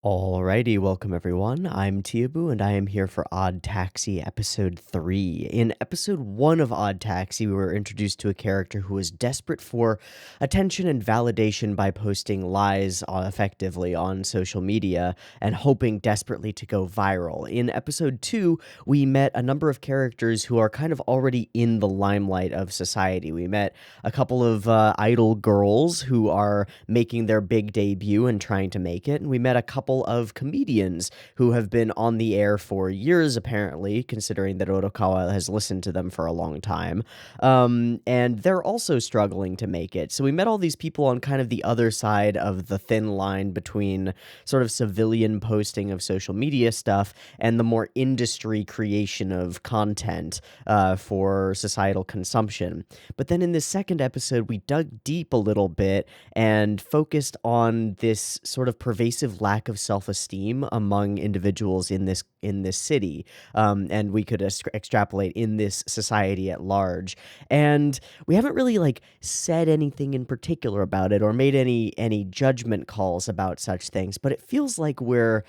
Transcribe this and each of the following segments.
Alrighty, welcome everyone. I'm Teeaboo, and I am here for Odd Taxi Episode 3. In Episode 1 of Odd Taxi, we were introduced to a character who was desperate for attention and validation by posting lies effectively on social media and hoping desperately to go viral. In Episode 2, we met a number of characters who are kind of already in the limelight of society. We met a couple of idol girls who are making their big debut and trying to make it, and we met a couple of comedians who have been on the air for years, apparently, considering that Otokawa has listened to them for a long time. And they're also struggling to make it. So we met all these people on kind of the other side of the thin line between sort of civilian posting of social media stuff and the more industry creation of content for societal consumption. But then in this second episode, we dug deep a little bit and focused on this sort of pervasive lack of self-esteem among individuals in this city, and we could extrapolate in this society at large. And we haven't really said anything in particular about it or made any judgment calls about such things, but it feels like we're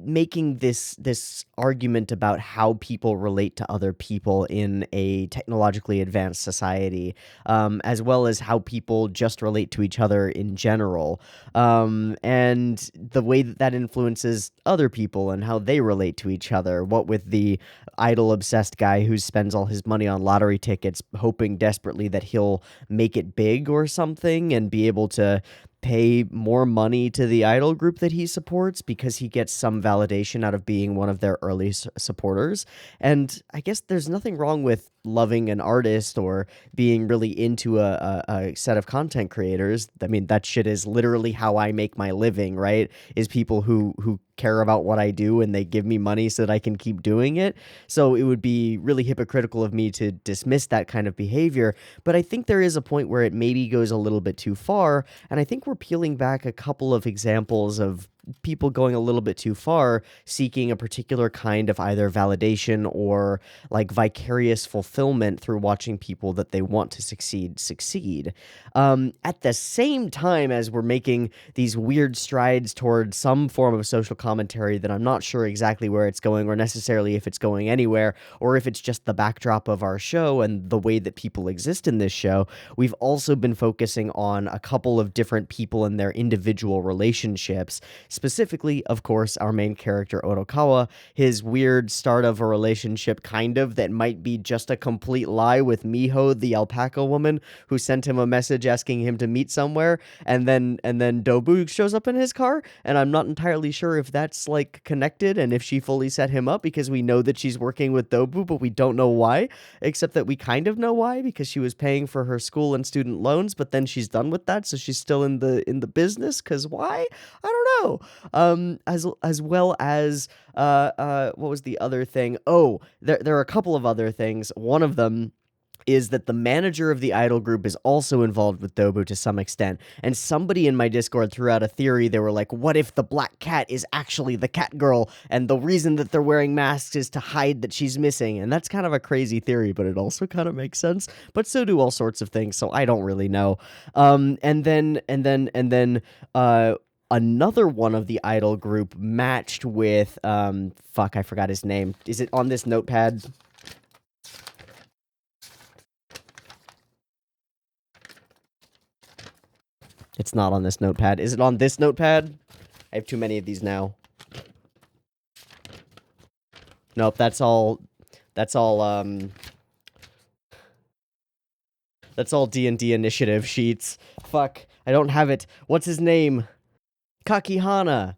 making this argument about how people relate to other people in a technologically advanced society, as well as how people just relate to each other in general, and the way that influences other people and how they relate to each other. What with the idol obsessed guy who spends all his money on lottery tickets, hoping desperately that he'll make it big or something and be able to pay more money to the idol group that he supports because he gets some validation out of being one of their early supporters. And I guess there's nothing wrong with loving an artist or being really into a set of content creators. I mean, that shit is literally how I make my living, right? Is people who care about what I do and they give me money so that I can keep doing it. So it would be really hypocritical of me to dismiss that kind of behavior. But I think there is a point where it maybe goes a little bit too far. And I think we're peeling back a couple of examples of people going a little bit too far, seeking a particular kind of either validation or vicarious fulfillment through watching people that they want to succeed. At the same time as we're making these weird strides towards some form of social commentary that I'm not sure exactly where it's going or necessarily if it's going anywhere or if it's just the backdrop of our show and the way that people exist in this show, we've also been focusing on a couple of different people and their individual relationships. Specifically, of course, our main character, Otokawa, his weird start of a relationship kind of that might be just a complete lie with Miho, the alpaca woman, who sent him a message asking him to meet somewhere, and then Dobu shows up in his car, and I'm not entirely sure if that's connected and if she fully set him up, because we know that she's working with Dobu, but we don't know why, except that we kind of know why, because she was paying for her school and student loans, but then she's done with that, so she's still in the business, because why? I don't know. As well as what was the other thing? Oh, there are a couple of other things. One of them is that the manager of the idol group is also involved with Dobu to some extent. And somebody in my Discord threw out a theory. They were like, what if the black cat is actually the cat girl, and the reason that they're wearing masks is to hide that she's missing? And that's kind of a crazy theory, but it also kind of makes sense. But so do all sorts of things, so I don't really know. Another one of the idol group matched with fuck, I forgot his name. Is it on this notepad? It's not on this notepad. Is it on this notepad? I have too many of these now. Nope, that's all D&D initiative sheets. Fuck, I don't have it. What's his name? Kakihana.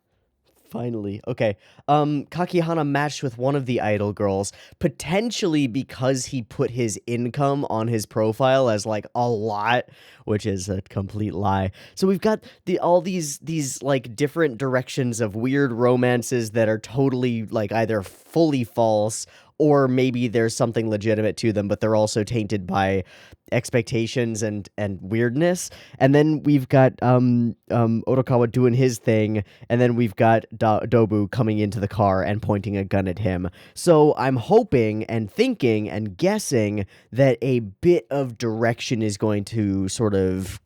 Finally. Okay. Kakihana matched with one of the idol girls, potentially because he put his income on his profile as a lot, which is a complete lie. So we've got all these different directions of weird romances that are totally either fully false or maybe there's something legitimate to them, but they're also tainted by expectations and weirdness. And then we've got Otokawa doing his thing, and then we've got Dobu coming into the car and pointing a gun at him. So I'm hoping and thinking and guessing that a bit of direction is going to sort of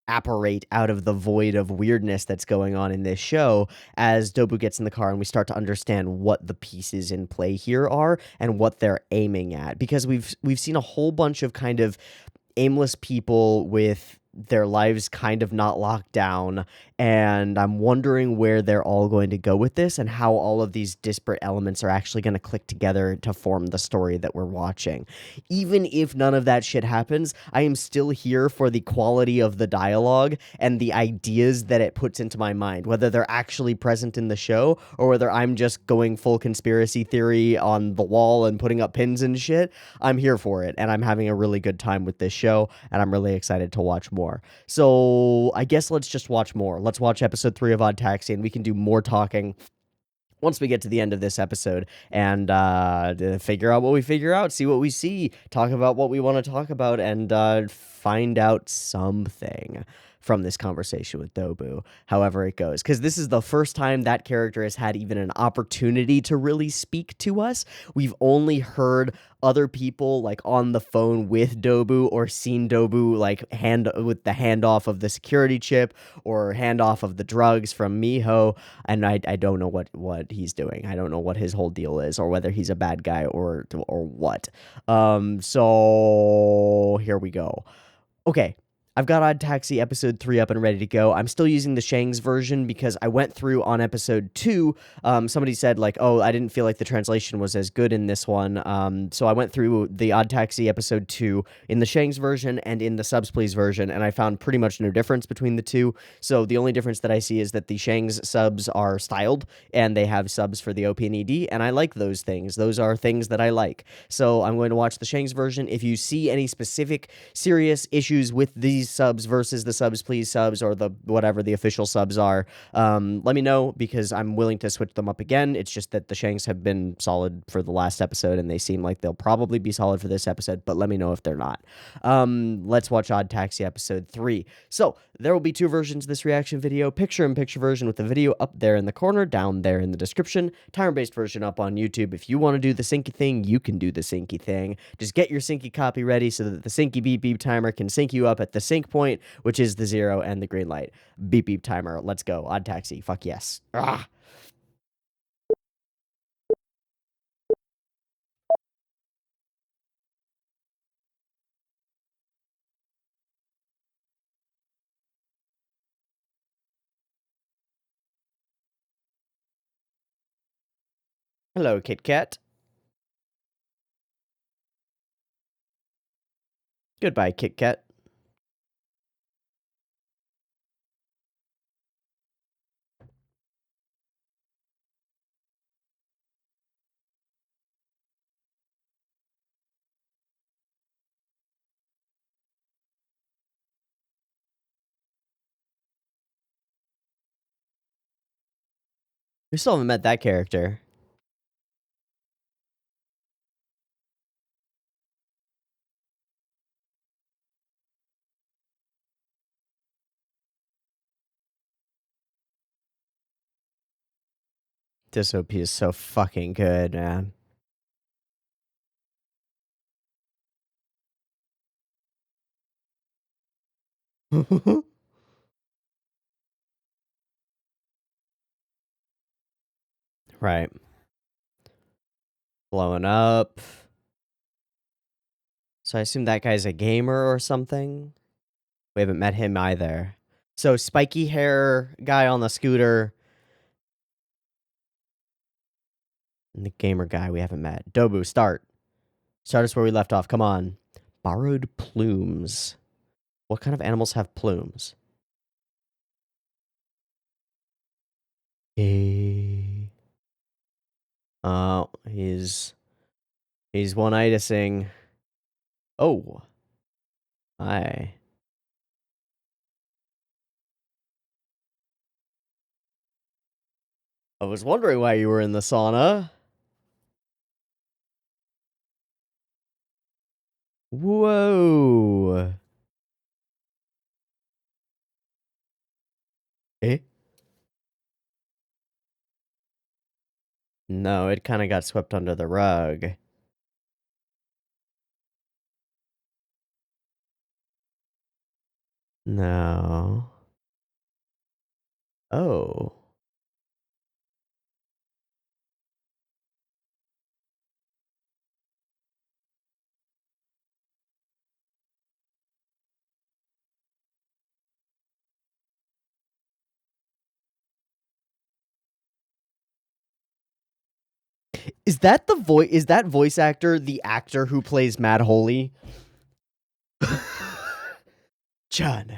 apparate out of the void of weirdness that's going on in this show as Dobu gets in the car and we start to understand what the pieces in play here are and what they're aiming at, because we've seen a whole bunch of kind of aimless people with their lives kind of not locked down, and I'm wondering where they're all going to go with this and how all of these disparate elements are actually going to click together to form the story that we're watching. Even if none of that shit happens, I am still here for the quality of the dialogue and the ideas that it puts into my mind, whether they're actually present in the show or whether I'm just going full conspiracy theory on the wall and putting up pins and shit. I'm here for it, and I'm having a really good time with this show, and I'm really excited to watch more. So I guess let's just watch more. Let's watch episode 3 of Odd Taxi, and we can do more talking once we get to the end of this episode and figure out what we figure out, see what we see, talk about what we want to talk about, and find out something from this conversation with Dobu, however it goes. Because this is the first time that character has had even an opportunity to really speak to us. We've only heard other people like on the phone with Dobu or seen Dobu like with the handoff of the security chip or handoff of the drugs from Miho, and I don't know what he's doing. I don't know what his whole deal is or whether he's a bad guy or what. So here we go. Okay, I've got Odd Taxi episode 3 up and ready to go. I'm still using the Shangs version because I went through on episode 2. Somebody said, like, oh, I didn't feel like the translation was as good in this one. So I went through the Odd Taxi episode 2 in the Shangs version and in the Subs Please version, and I found pretty much no difference between the two. So the only difference that I see is that the Shangs subs are styled, and they have subs for the OP and ED, and I like those things. Those are things that I like. So I'm going to watch the Shangs version. If you see any specific serious issues with these subs versus the Subs Please subs or the whatever the official subs are, let me know, because I'm willing to switch them up again. It's just that the Shanks have been solid for the last episode and they seem like they'll probably be solid for this episode, but let me know if they're not. Let's watch Odd Taxi episode 3. So there will be 2 versions of this reaction video: picture-in-picture version with the video up there in the corner, down there in the description, timer-based version up on YouTube. If you want to do the syncy thing, you can do the syncy thing. Just get your syncy copy ready so that the syncy beep beep timer can sync you up at the sync point, which is the 0 and the green light. Beep beep timer. Let's go. Odd Taxi. Fuck yes. Ah. Hello, Kit Kat. Goodbye, Kit Kat. We still haven't met that character. This OP is so fucking good, man. Right. Blowing up. So I assume that guy's a gamer or something. We haven't met him either. So spiky hair guy on the scooter. And the gamer guy we haven't met. Dobu, start. Start us where we left off. Come on. Borrowed plumes. What kind of animals have plumes? Hey. Oh, he's one-itising. Oh. Hi. I was wondering why you were in the sauna. Whoa. Eh? No, it kind of got swept under the rug. No. Oh. Is that the voice? Is that voice actor the actor who plays Mad Holy? John.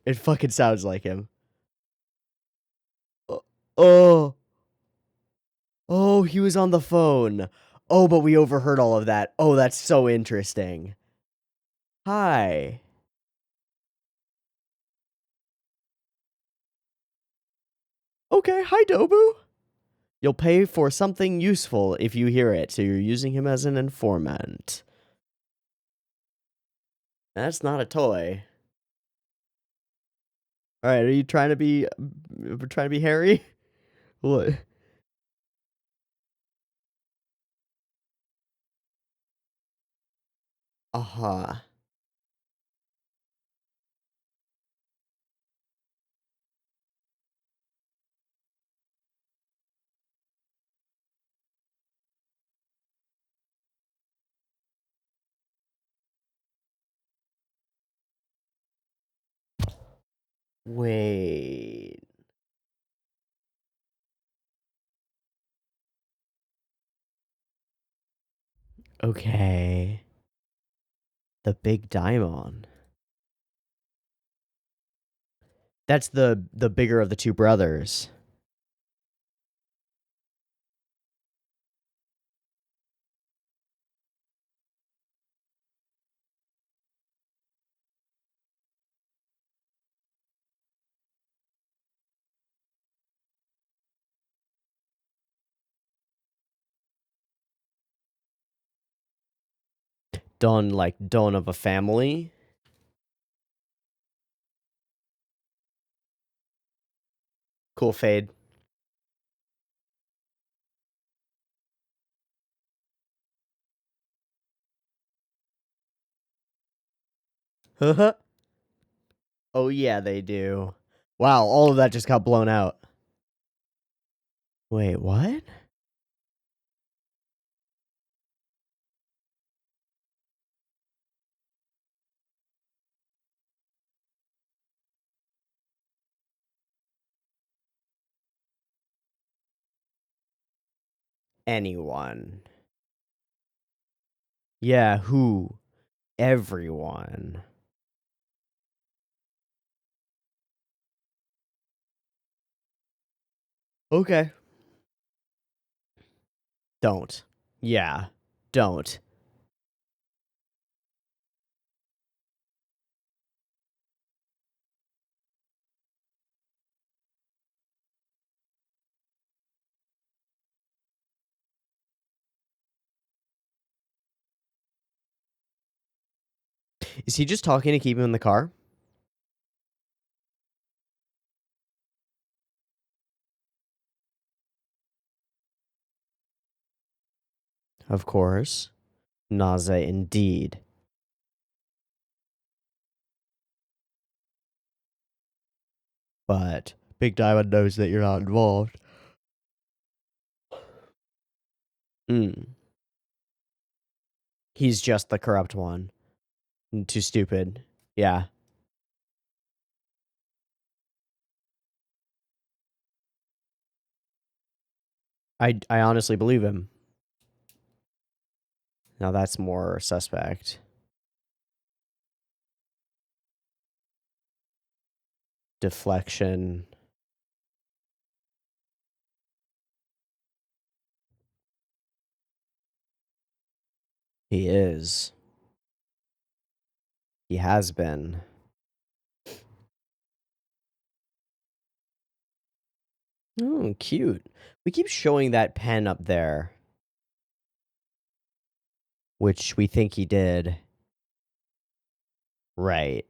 It fucking sounds like him. Oh. Oh, he was on the phone. Oh, but we overheard all of that. Oh, that's so interesting. Hi. Okay, hi, Dobu. You'll pay for something useful if you hear it, so you're using him as an informant. That's not a toy. All right, are you trying to be Harry? What? Uh-huh. Wait. Okay. The big Daimon. That's the bigger of the two brothers. Dawn of a family. Cool fade. Oh yeah, they do. Wow, all of that just got blown out. Wait, what? Anyone. Yeah, who? Everyone. Okay. Don't. Yeah. Don't. Is he just talking to keep him in the car? Of course. Naze indeed. But Big Diamond knows that you're not involved. Mm. He's just the corrupt one. Too stupid. Yeah. I honestly believe him. Now that's more suspect. Deflection. He is. He has been. Oh, cute. We keep showing that pen up there, which we think he did. Right.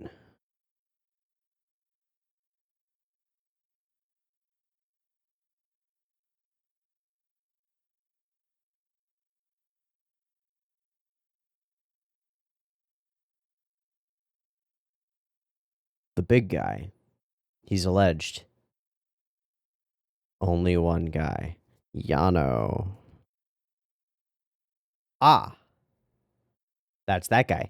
The big guy. He's alleged. Only one guy. Yano. Ah. That's that guy.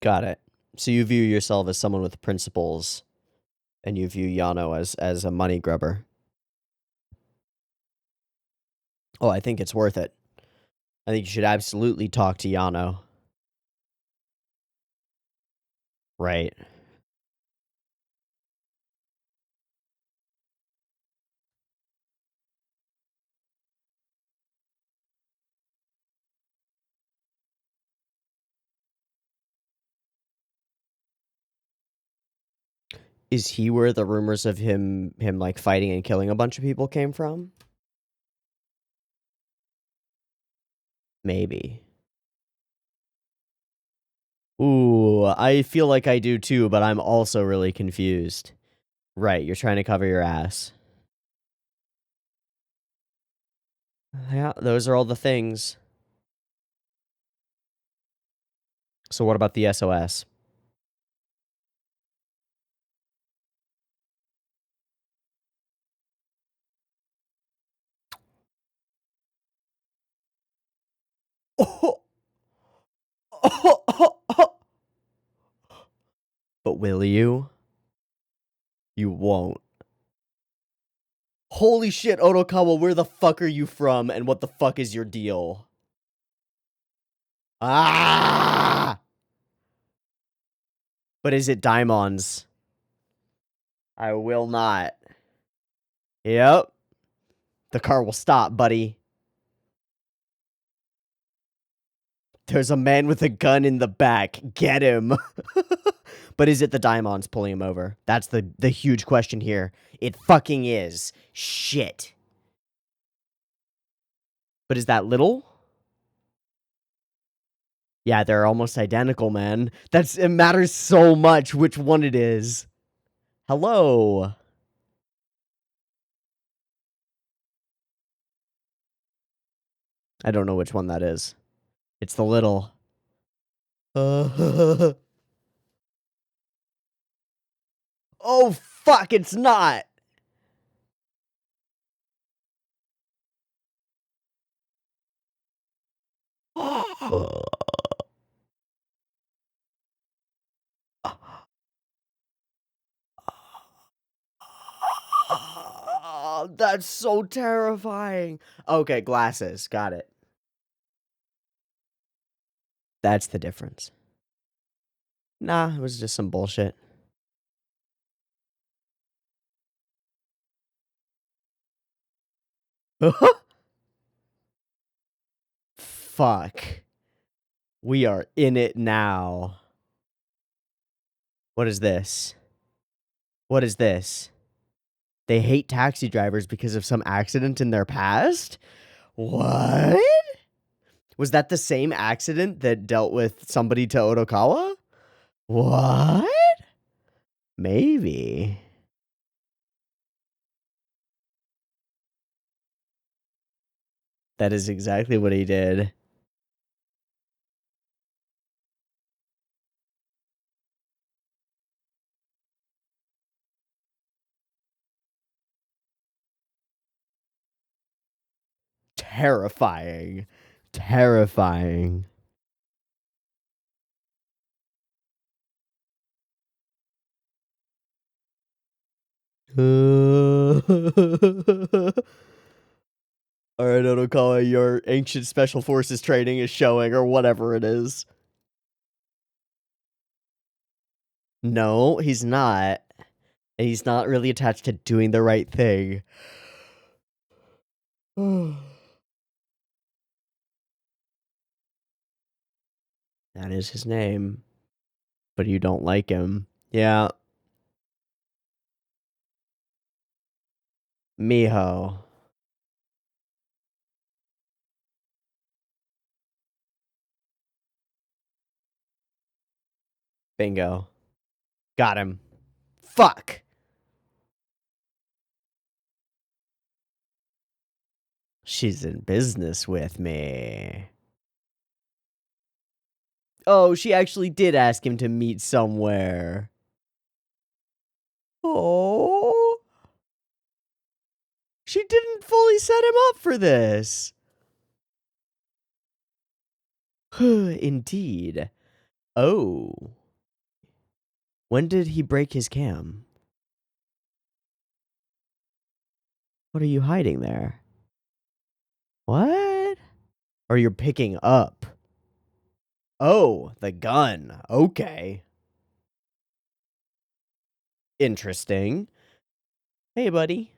Got it. So you view yourself as someone with principles, and you view Yano as a money grubber. Oh, I think it's worth it. I think you should absolutely talk to Yano. Right. Is he where the rumors of him like fighting and killing a bunch of people came from? Maybe. Ooh, I feel like I do too, but I'm also really confused. Right, you're trying to cover your ass. Yeah, those are all the things. So what about the SOS? Oh, oh, oh, oh. But will you? You won't. Holy shit, Otokawa, where the fuck are you from, and what the fuck is your deal? Ah! But is it Daimons? I will not. Yep. The car will stop, buddy. There's a man with a gun in the back. Get him. But is it the Daimons pulling him over? That's the huge question here. It fucking is. Shit. But is that little? Yeah, they're almost identical, man. It matters so much which one it is. Hello. I don't know which one that is. It's the little. Oh, fuck, it's not. That's so terrifying. Okay, glasses. Got it. That's the difference. Nah, it was just some bullshit. Fuck. We are in it now. What is this? What is this? They hate taxi drivers because of some accident in their past? What? Was that the same accident that dealt with somebody to Otokawa? What? Maybe. That is exactly what he did. Terrifying. Terrifying. Alright, Otokawa, your ancient special forces training is showing, or whatever it is. No, he's not. And he's not really attached to doing the right thing. That is his name. But you don't like him. Yeah. Miho. Bingo. Got him. Fuck! She's in business with me. Oh, she actually did ask him to meet somewhere. Oh. She didn't fully set him up for this. Indeed. Oh. When did he break his cam? What are you hiding there? What? Or you're picking up? Oh, the gun. Okay. Interesting. Hey, buddy.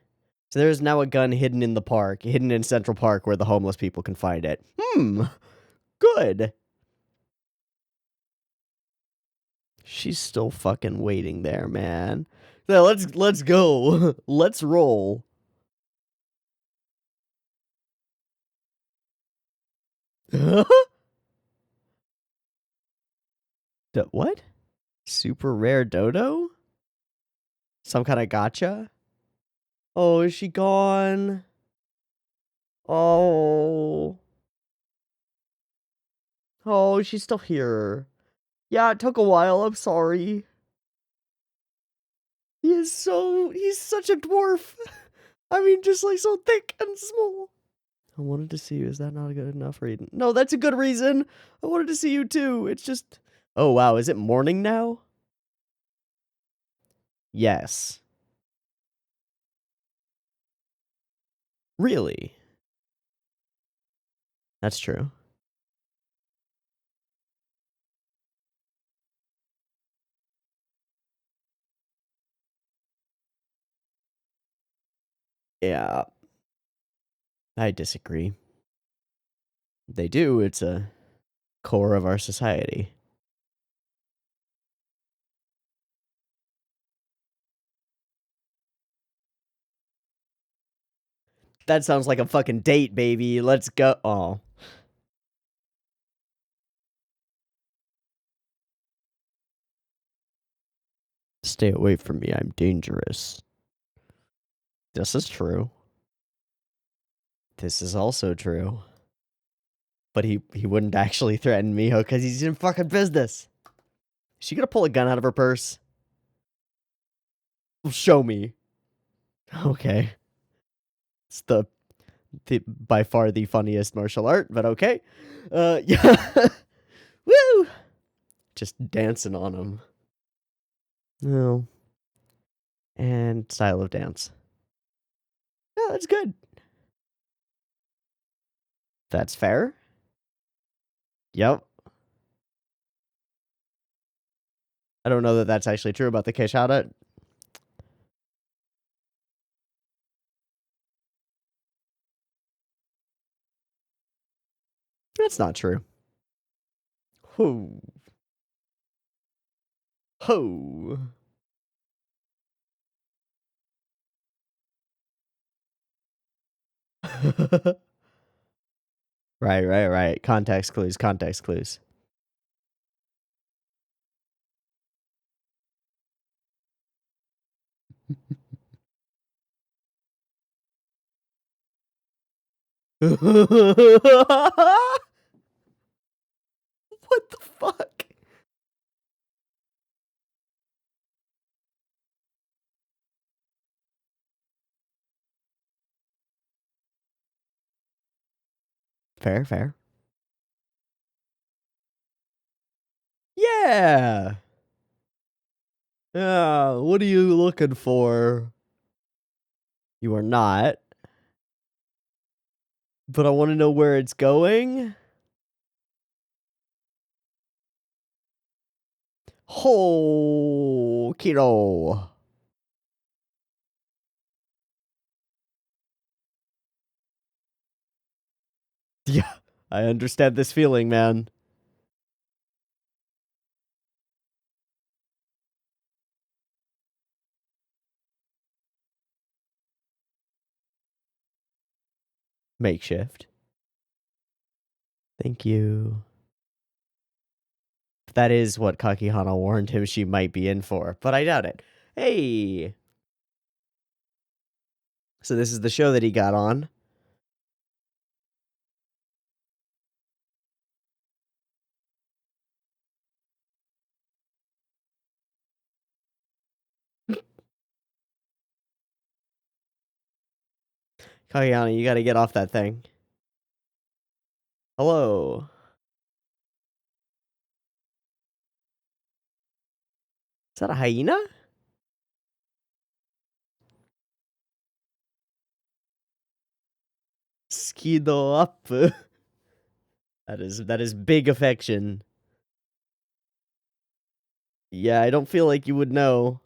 So there's now a gun hidden in the park, hidden in Central Park where the homeless people can find it. Good. She's still fucking waiting there, man. So let's go. Let's roll. What? Super rare dodo? Some kind of gotcha? Oh, is she gone? Oh. Oh, she's still here. Yeah, it took a while. I'm sorry. He's such a dwarf. I mean, just like so thick and small. I wanted to see you. Is that not a good enough reason? No, that's a good reason. I wanted to see you too. It's just, oh wow, is it morning now? Yes. Really? That's true. Yeah, I disagree. They do. It's a core of our society. That sounds like a fucking date, baby. Let's go. Oh. Stay away from me. I'm dangerous. This is true. This is also true. But he wouldn't actually threaten me because he's in fucking business. Is she gonna pull a gun out of her purse? Show me. Okay. It's the by far the funniest martial art, but okay. Yeah. Woo! Just dancing on him. No. And style of dance. Yeah, that's good. That's fair. Yep. I don't know that that's actually true about the Keshada. That's not true. Ho. Ho. Right. Context clues, context clues. What the fuck? Fair. Yeah. Yeah, what are you looking for? You are not. But I want to know where it's going. Oh, kiddo. Yeah, I understand this feeling, man. Makeshift. Thank you. That is what Kakihana warned him she might be in for, but I doubt it. Hey! So this is the show that he got on. Kageyana, you gotta get off that thing. Hello. Is that a hyena? Skido up. That is big affection. Yeah, I don't feel like you would know.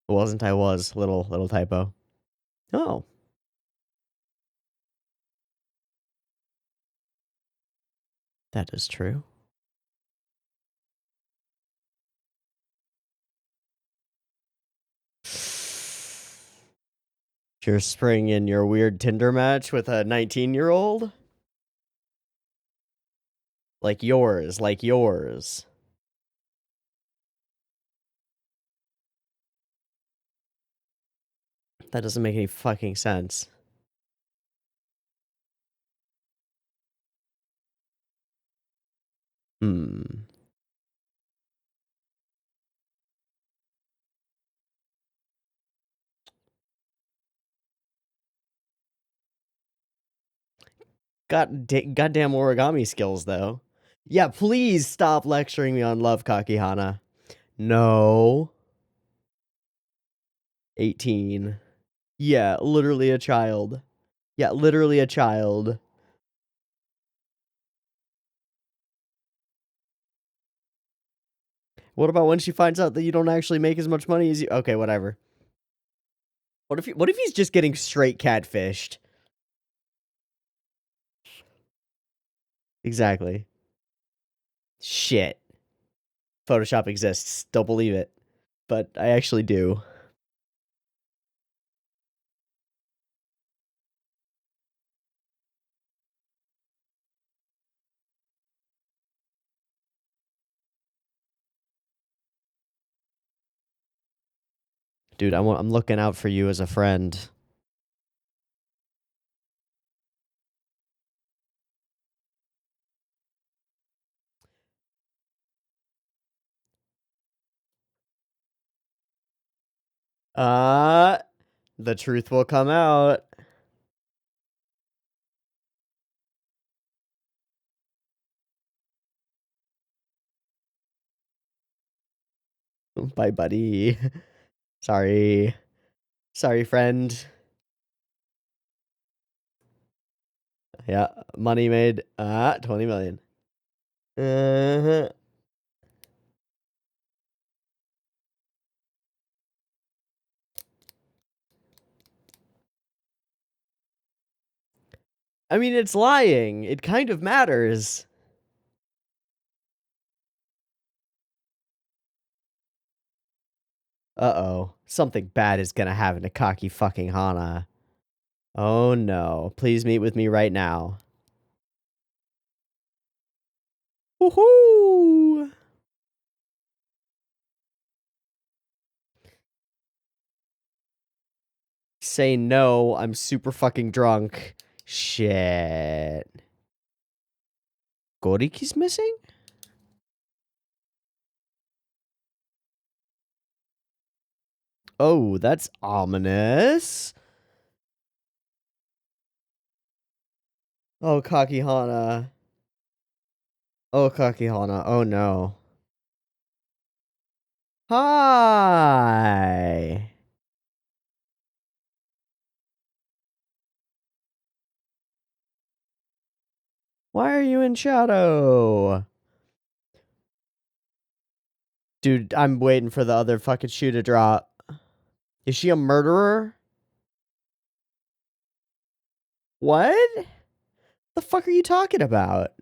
Wasn't I was. Little typo. Oh. That is true. You're springing your weird Tinder match with a 19-year-old? Like yours, like yours. That doesn't make any fucking sense. Hmm. Goddamn origami skills, though. Yeah, please stop lecturing me on love, Kakihana. No. 18. Yeah, literally a child. Yeah, literally a child. What about when she finds out that you don't actually make as much money as you? Okay, whatever. What if he's just getting straight catfished? Exactly. Shit. Photoshop exists. Don't believe it. But I actually do. Dude, I'm looking out for you as a friend. Uh, the truth will come out. Bye, buddy. Sorry. Sorry, friend. Yeah, money made. 20 million. Uh-huh. I mean, it's lying. It kind of matters. Uh-oh. Something bad is gonna happen to cocky fucking Hana. Oh no. Please meet with me right now. Woohoo! Say no, I'm super fucking drunk. Shit. Goriki's missing? Oh, that's ominous. Oh, Kakihana. Oh, Kakihana. Oh, no. Hi. Why are you in shadow? Dude, I'm waiting for the other fucking shoe to drop. Is she a murderer? What? The fuck are you talking about?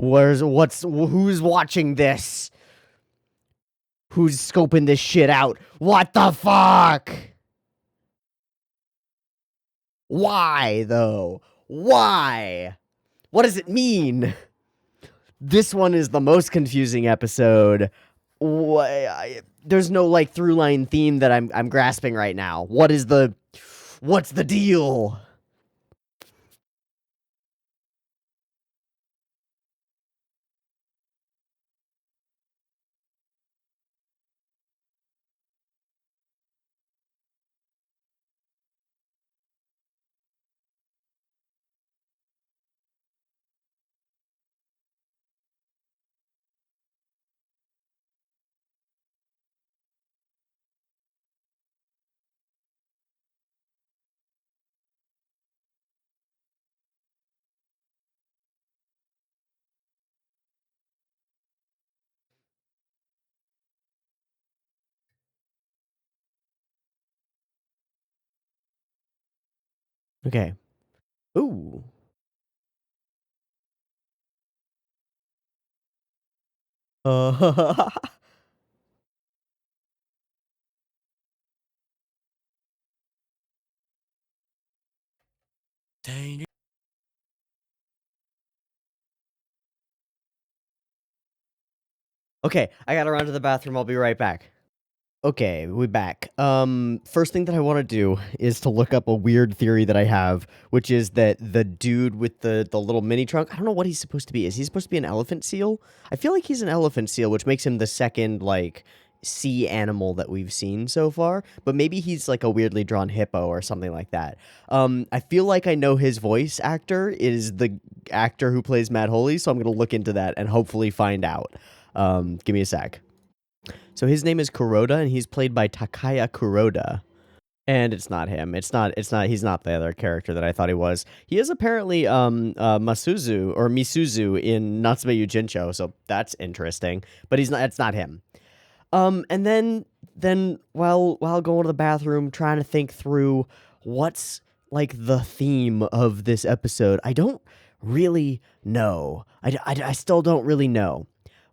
Who's watching this? Who's scoping this shit out? What the fuck? Why, though? Why? What does it mean? This one is the most confusing episode. There's no like through line theme that I'm grasping right now. What's the deal? Okay. Ooh. Uh, okay, I gotta run to the bathroom. I'll be right back. Okay, we back. First thing that I want to do is to look up a weird theory that I have, which is that the dude with the little mini trunk, I don't know what he's supposed to be. Is he supposed to be an elephant seal? I feel like he's an elephant seal, which makes him the second, like, sea animal that we've seen so far, but maybe he's like a weirdly drawn hippo or something like that. I feel like I know his voice actor is the actor who plays Matt Holy, so I'm going to look into that and hopefully find out. Give me a sec. So his name is Kuroda, and he's played by Takaya Kuroda. And it's not him. He's not the other character that I thought he was. He is apparently Misuzu in Natsume Yujincho, so that's interesting. But it's not him. And then while going to the bathroom, trying to think through what's like the theme of this episode, I don't really know. I still don't really know.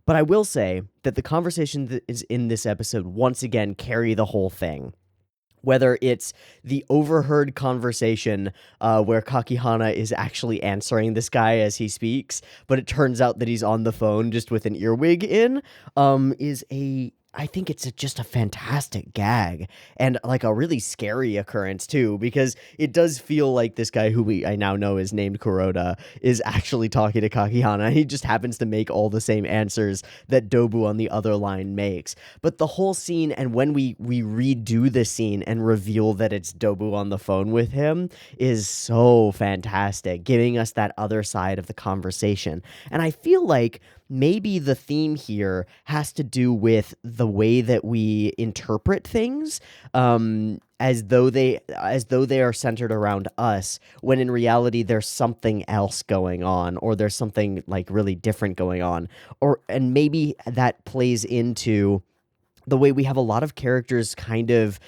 But I will say that the conversation that is in this episode once again carry the whole thing. Whether it's the overheard conversation where Kakihana is actually answering this guy as he speaks, but it turns out that he's on the phone just with an earwig in, I think it's just a fantastic gag and like a really scary occurrence too, because it does feel like this guy who I now know is named Kuroda is actually talking to Kakihana, and he just happens to make all the same answers that Dobu on the other line makes. But the whole scene, and when we redo the scene and reveal that it's Dobu on the phone with him, is so fantastic, giving us that other side of the conversation. And I feel like maybe the theme here has to do with the way that we interpret things, as though they are centered around us, when in reality there's something else going on, or there's something like really different going on, and maybe that plays into the way we have a lot of characters kind of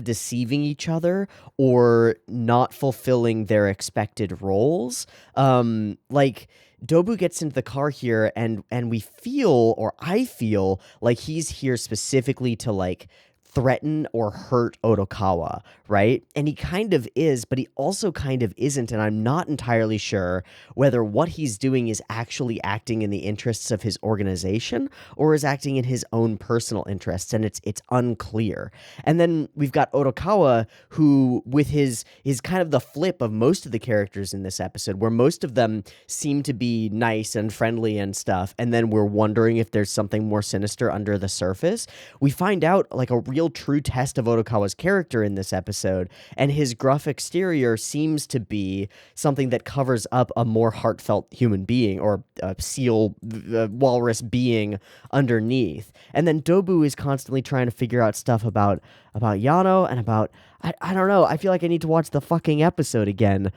deceiving each other or not fulfilling their expected roles. Like Dobu gets into the car here, and we feel, or I feel like he's here specifically to like threaten or hurt Otokawa, right? And he kind of is, but he also kind of isn't, and I'm not entirely sure whether what he's doing is actually acting in the interests of his organization or is acting in his own personal interests, and it's unclear. And then we've got Otokawa, who with his kind of the flip of most of the characters in this episode, where most of them seem to be nice and friendly and stuff, and then we're wondering if there's something more sinister under the surface. We find out like a real true test of Otokawa's character in this episode, and his gruff exterior seems to be something that covers up a more heartfelt human being, or a seal walrus being underneath. And then Dobu is constantly trying to figure out stuff about Yano and about I don't know. I feel like I need to watch the fucking episode again.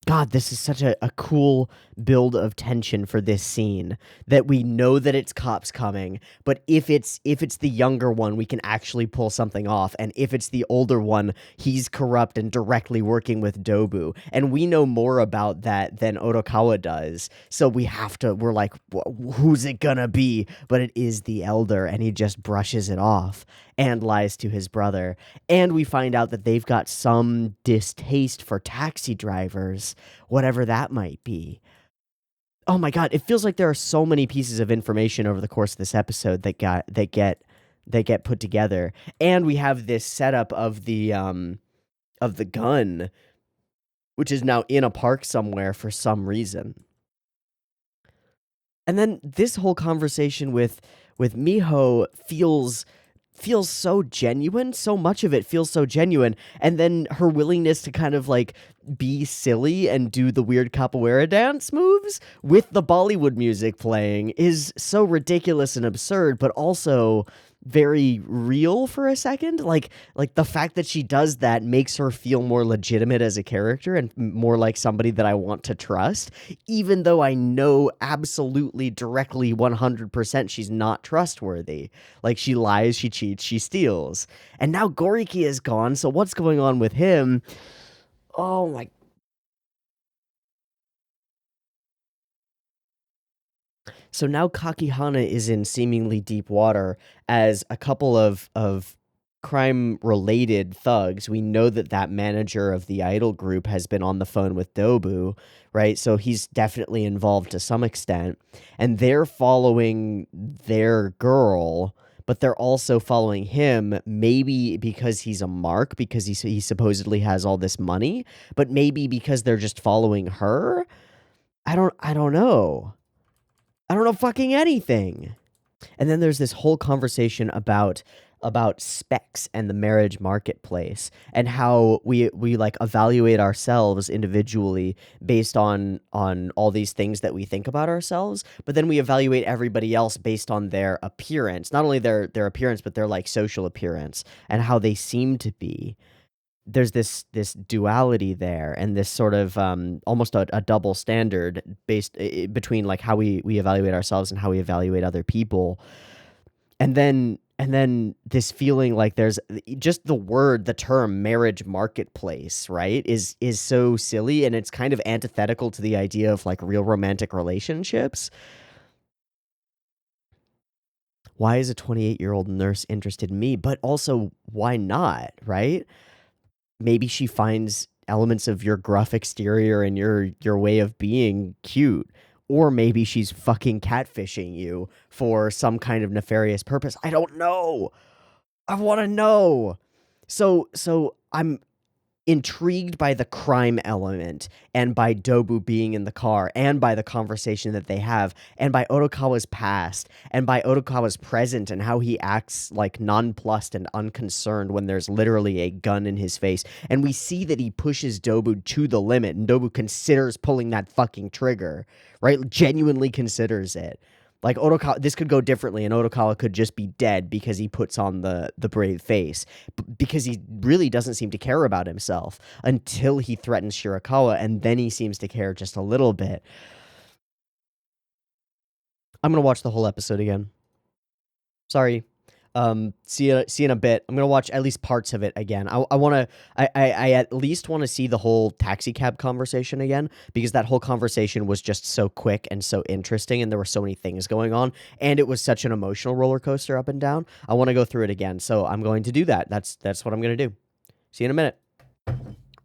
God, this is such a cool build of tension for this scene, that we know that it's cops coming, but if it's the younger one, we can actually pull something off, and if it's the older one, he's corrupt and directly working with Dobu, and we know more about that than Otokawa does. So we're like, who's it gonna be? But it is the elder, and he just brushes it off and lies to his brother. And we find out that they've got some distaste for taxi drivers, whatever that might be. Oh my god, it feels like there are so many pieces of information over the course of this episode that get put together. And we have this setup of the gun, which is now in a park somewhere for some reason. And then this whole conversation with Miho feels so genuine. So much of it feels so genuine. And then her willingness to kind of like be silly and do the weird capoeira dance moves with the Bollywood music playing is so ridiculous and absurd, but also very real for a second. Like the fact that she does that makes her feel more legitimate as a character and more like somebody that I want to trust, even though I know absolutely directly 100% she's not trustworthy. Like, she lies, she cheats, she steals. And now Goriki is gone, so what's going on with him? Oh my. So now Kakihana is in seemingly deep water as a couple of crime-related thugs. We know that that manager of the idol group has been on the phone with Dobu, right? So he's definitely involved to some extent. And they're following their girl, but they're also following him, maybe because he's a mark, because he supposedly has all this money, but maybe because they're just following her. I don't know. I don't know fucking anything. And then there's this whole conversation about specs and the marriage marketplace and how we like evaluate ourselves individually based on all these things that we think about ourselves, but then we evaluate everybody else based on their appearance, not only their appearance, but their like social appearance and how they seem to be. There's this duality there, and this sort of almost a double standard based between like how we evaluate ourselves and how we evaluate other people. And then this feeling like there's just the term marriage marketplace, right, is so silly, and it's kind of antithetical to the idea of like real romantic relationships. Why is a 28-year-old nurse interested in me? But also, why not, right? Maybe she finds elements of your gruff exterior and your way of being cute. Or maybe she's fucking catfishing you for some kind of nefarious purpose. I don't know. I want to know. So I'm intrigued by the crime element and by Dobu being in the car and by the conversation that they have and by Otokawa's past and by Otokawa's present and how he acts like nonplussed and unconcerned when there's literally a gun in his face. And we see that he pushes Dobu to the limit, and Dobu considers pulling that fucking trigger, right? Genuinely considers it. Like, Otokawa, this could go differently, and Otokawa could just be dead because he puts on the brave face, because he really doesn't seem to care about himself until he threatens Shirakawa, and then he seems to care just a little bit. I'm gonna watch the whole episode again. Sorry. See you in a bit. I'm gonna watch at least parts of it again. I at least want to see the whole taxi cab conversation again, because that whole conversation was just so quick and so interesting, and there were so many things going on, and it was such an emotional roller coaster up and down. I want to go through it again, so I'm going to do that. That's what I'm gonna do. See you in a minute.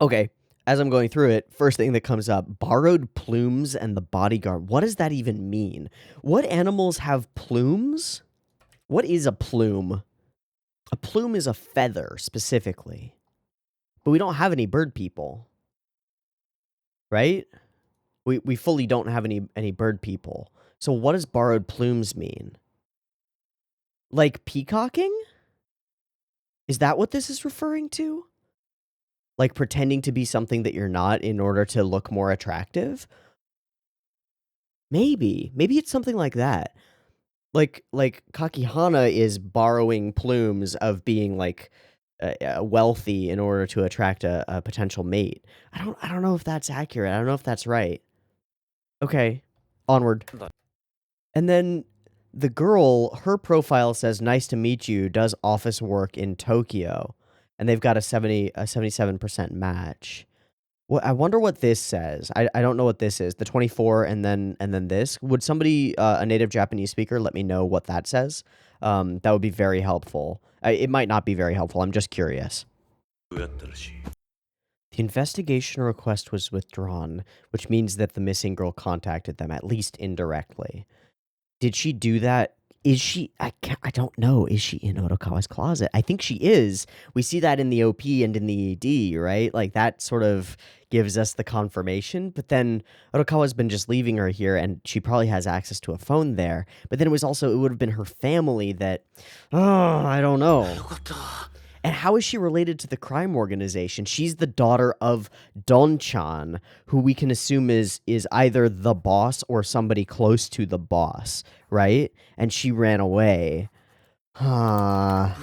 Okay. As I'm going through it, first thing that comes up: borrowed plumes and the bodyguard. What does that even mean? What animals have plumes? What is a plume? A plume is a feather, specifically. But we don't have any bird people, right? We fully don't have any bird people. So what does borrowed plumes mean? Like peacocking? Is that what this is referring to? Like pretending to be something that you're not in order to look more attractive? Maybe. Maybe it's something like that. Like Kakihana is borrowing plumes of being like wealthy in order to attract a potential mate. I don't know if that's accurate. I don't know if that's right. Okay, onward. And then the girl, her profile says, "Nice to meet you, does office work in Tokyo." And they've got a 77% match. Well, I wonder what this says. I don't know what this is. The 24 and then this. Would somebody, a native Japanese speaker, let me know what that says? That would be very helpful. It might not be very helpful. I'm just curious. The investigation request was withdrawn, which means that the missing girl contacted them, at least indirectly. Did she do that? Is she? I don't know. Is she in Otokawa's closet? I think she is. We see that in the OP and in the ED, right? Like that sort of gives us the confirmation. But then Otokawa's been just leaving her here, and she probably has access to a phone there. But then it would have been her family that, I don't know. And how is she related to the crime organization? She's the daughter of Don-chan, who we can assume is either the boss or somebody close to the boss, right? And she ran away. Man,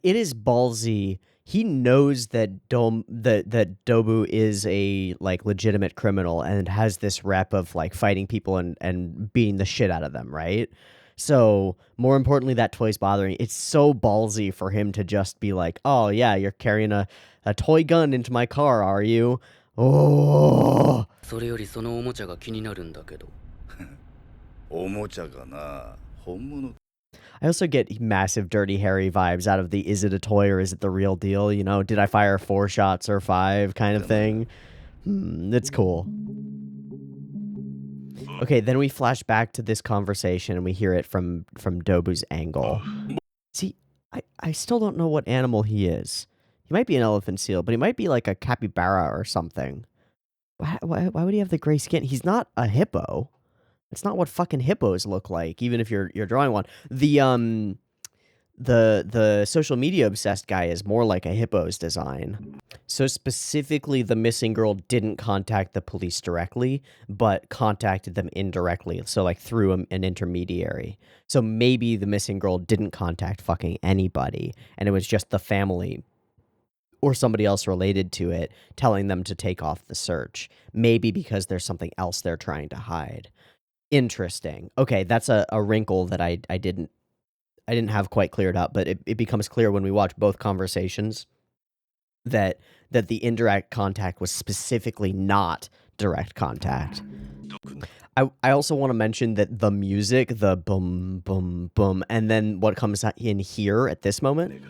it is ballsy. He knows that that Dobu is a like legitimate criminal and has this rep of like fighting people and beating the shit out of them, right? So, more importantly, that toy's bothering. It's so ballsy for him to just be like, "Oh yeah, you're carrying a toy gun into my car, are you?" Oh. I also get massive Dirty Harry vibes out of the "is it a toy or is it the real deal?" You know, did I fire 4 shots or 5 kind of thing? It's cool. Okay, then we flash back to this conversation and we hear it from Dobu's angle. See, I still don't know what animal he is. He might be an elephant seal, but he might be like a capybara or something. Why would he have the gray skin? He's not a hippo. It's not what fucking hippos look like, even if you're drawing one. The social media obsessed guy is more like a hippo's design. So specifically, the missing girl didn't contact the police directly, but contacted them indirectly. So like through an intermediary. So maybe the missing girl didn't contact fucking anybody, and it was just the family or somebody else related to it telling them to take off the search. Maybe because there's something else they're trying to hide. Interesting. Okay, that's a wrinkle that I didn't have quite cleared up, but it becomes clear when we watch both conversations that the indirect contact was specifically not direct contact. I also want to mention that the music, the boom, boom, boom, and then what comes in here at this moment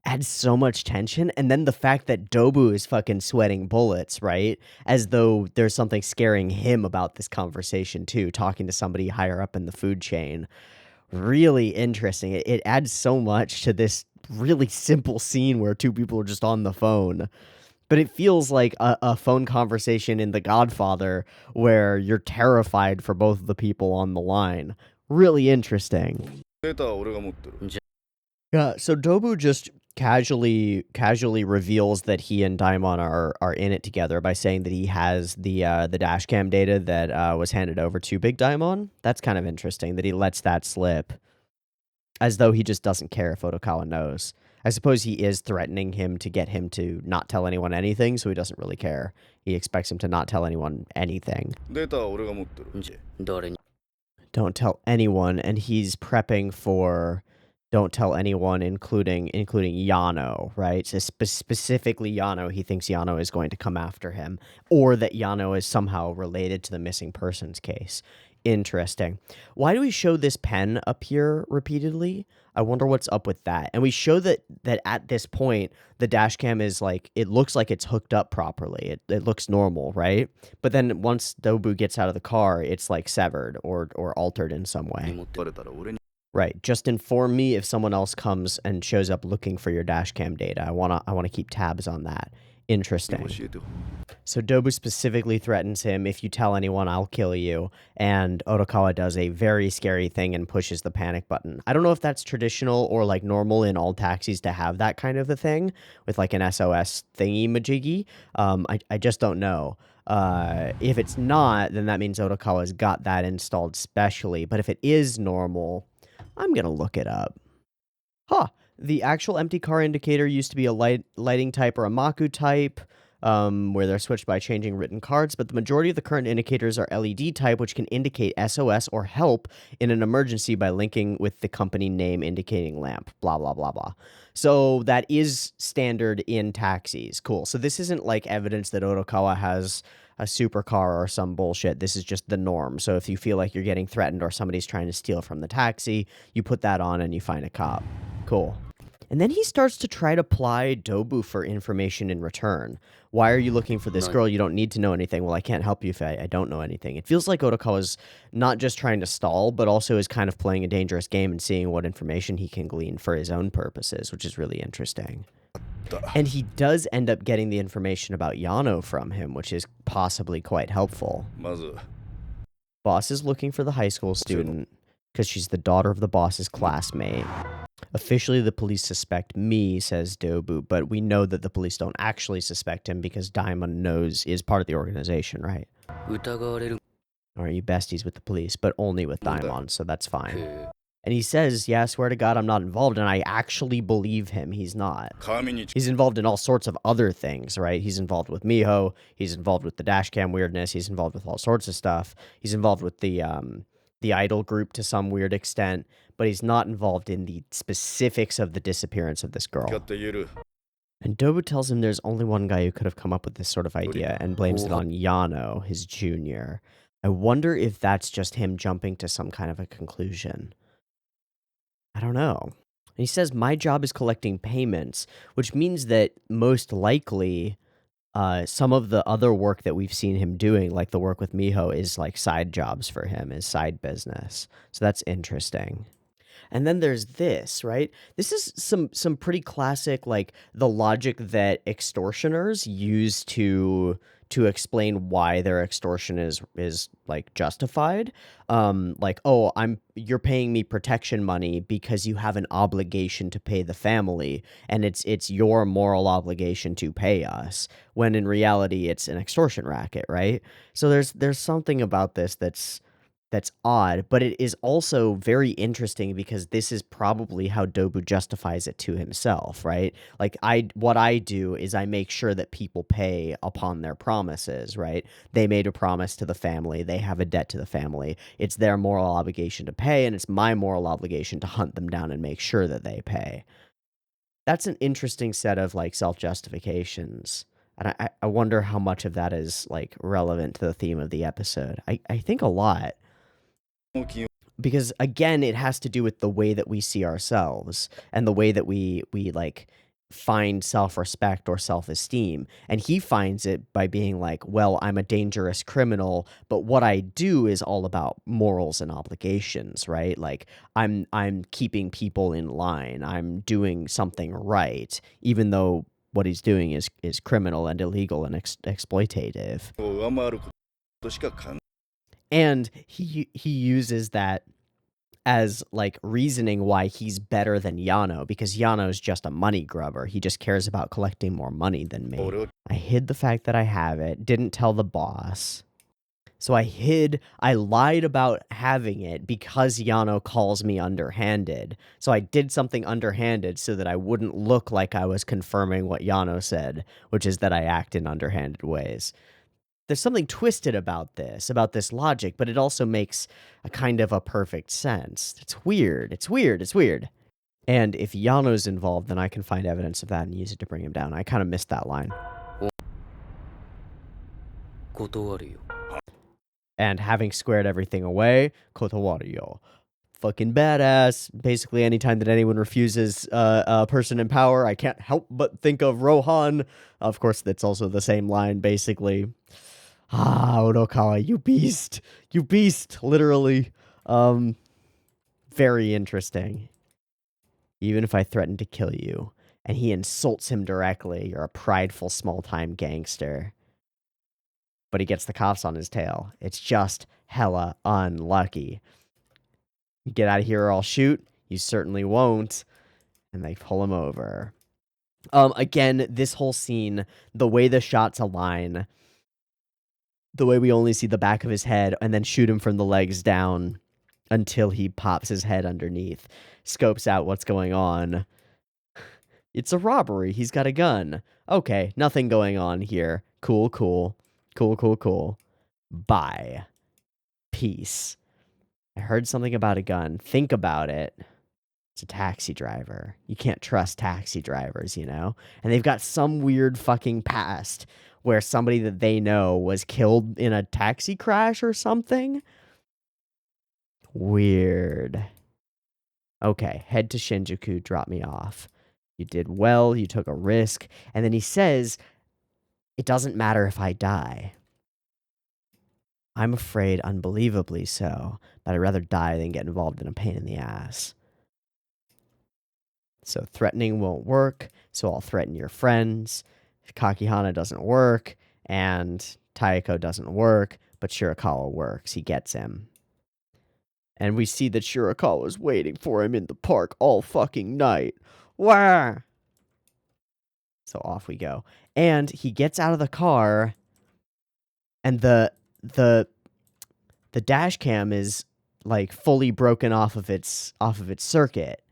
adds so much tension. And then the fact that Dobu is fucking sweating bullets, right? As though there's something scaring him about this conversation too, talking to somebody higher up in the food chain. Really interesting. It adds so much to this really simple scene where 2 people are just on the phone. But it feels like a phone conversation in The Godfather where you're terrified for both of the people on the line. Really interesting. Yeah, so Dobu just casually reveals that he and Daimon are in it together by saying that he has the dash cam data that was handed over to Big Daimon. That's kind of interesting that he lets that slip, as though he just doesn't care if Otokawa knows. I suppose he is threatening him to get him to not tell anyone anything, so he doesn't really care. He expects him to not tell anyone anything. Don't tell anyone, and he's prepping for don't tell anyone, including Yano, right? So specifically Yano, he thinks Yano is going to come after him, or that Yano is somehow related to the missing persons case. Interesting. Why do we show this pen up here repeatedly? I wonder what's up with that. And we show that at this point, the dash cam is like, it looks like it's hooked up properly. It looks normal, right? But then once Dobu gets out of the car, it's like severed or altered in some way. Right. Just inform me if someone else comes and shows up looking for your dash cam data. I wanna keep tabs on that. Interesting. So Dobu specifically threatens him, if you tell anyone, I'll kill you. And Otokawa does a very scary thing and pushes the panic button. I don't know if that's traditional or like normal in all taxis to have that kind of a thing with like an SOS thingy majiggy. I just don't know. If it's not, then that means Otokawa's got that installed specially. But if it is normal, I'm going to look it up. Huh. The actual empty car indicator used to be a lighting type or a Maku type, where they're switched by changing written cards, but the majority of the current indicators are LED type, which can indicate SOS or help in an emergency by linking with the company name indicating lamp, blah, blah, blah, blah. So that is standard in taxis. Cool. So this isn't like evidence that Otokawa has a supercar or some bullshit. This is just the norm. So if you feel like you're getting threatened or somebody's trying to steal from the taxi, you put that on and you find a cop. Cool. And then he starts to try to ply Dobu for information in return. Why are you looking for this girl? You don't need to know anything. Well, I can't help you if I don't know anything. It feels like Otokawa's not just trying to stall, but also is kind of playing a dangerous game and seeing what information he can glean for his own purposes, which is really interesting. And he does end up getting the information about Yano from him, which is possibly quite helpful. Boss is looking for the high school student because she's the daughter of the boss's classmate. Officially, the police suspect me, says Dobu, but we know that the police don't actually suspect him because Daimon is part of the organization, right? Or you besties with the police, but only with Daimon, so that's fine. And he says, yeah, I swear to God, I'm not involved, and I actually believe him. He's not. He's involved in all sorts of other things, right? He's involved with Miho, he's involved with the dashcam weirdness, he's involved with all sorts of stuff. He's involved with the idol group to some weird extent, but he's not involved in the specifics of the disappearance of this girl. And Dobu tells him there's only one guy who could have come up with this sort of idea and blames it on Yano, his junior. I wonder if that's just him jumping to some kind of a conclusion. I don't know. And he says, my job is collecting payments, which means that most likely some of the other work that we've seen him doing, like the work with Miho, is like side jobs for him, is side business. So that's interesting. And then there's this, right? This is some pretty classic, like the logic that extortioners use to explain why their extortion is like justified. Like, oh, you're paying me protection money because you have an obligation to pay the family, and it's your moral obligation to pay us. When in reality, it's an extortion racket, right? So there's something about this that's odd, but it is also very interesting because this is probably how Dobu justifies it to himself, right? Like what I do is I make sure that people pay upon their promises, right? They made a promise to the family, they have a debt to the family. It's their moral obligation to pay, and it's my moral obligation to hunt them down and make sure that they pay. That's an interesting set of like self-justifications. And I wonder how much of that is like relevant to the theme of the episode. I think a lot. Because again, it has to do with the way that we see ourselves and the way that we like find self-respect or self-esteem. And he finds it by being like, well, I'm a dangerous criminal, but what I do is all about morals and obligations, right? Like I'm keeping people in line. I'm doing something right, even though what he's doing is criminal and illegal and exploitative. And he uses that as like reasoning why he's better than Yano, because Yano's just a money grubber. He just cares about collecting more money than me. I hid the fact that I have it, didn't tell the boss. So I lied about having it because Yano calls me underhanded. So I did something underhanded so that I wouldn't look like I was confirming what Yano said, which is that I act in underhanded ways. There's something twisted about this logic, but it also makes a kind of a perfect sense. It's weird. And if Yano's involved, then I can find evidence of that and use it to bring him down. I kind of missed that line. And having squared everything away, kotowaru yo. Fucking badass. Basically, anytime that anyone refuses a person in power, I can't help but think of Rohan. Of course, that's also the same line, basically. Otokawa, you beast, literally. Very interesting. Even if I threaten to kill you, and he insults him directly. You're a prideful small-time gangster. But he gets the cops on his tail. It's just hella unlucky. You get out of here or I'll shoot. You certainly won't. And they pull him over. Again, this whole scene, the way the shots align, the way we only see the back of his head and then shoot him from the legs down until he pops his head underneath, scopes out what's going on. It's a robbery. He's got a gun. Okay, nothing going on here. Cool. Bye. Peace. I heard something about a gun. Think about it. It's a taxi driver. You can't trust taxi drivers, you know? And they've got some weird fucking past where somebody that they know was killed in a taxi crash or something. Weird. Okay, head to Shinjuku, drop me off. You did well, you took a risk. And then he says, it doesn't matter if I die. I'm afraid, unbelievably so, but I'd rather die than get involved in a pain in the ass. So threatening won't work, so I'll threaten your friends. Kakihana doesn't work, and Taeko doesn't work, but Shirakawa works. He gets him. And we see that Shirakawa's waiting for him in the park all fucking night. Wah! So off we go. And he gets out of the car, and the dash cam is like fully broken off of its circuit.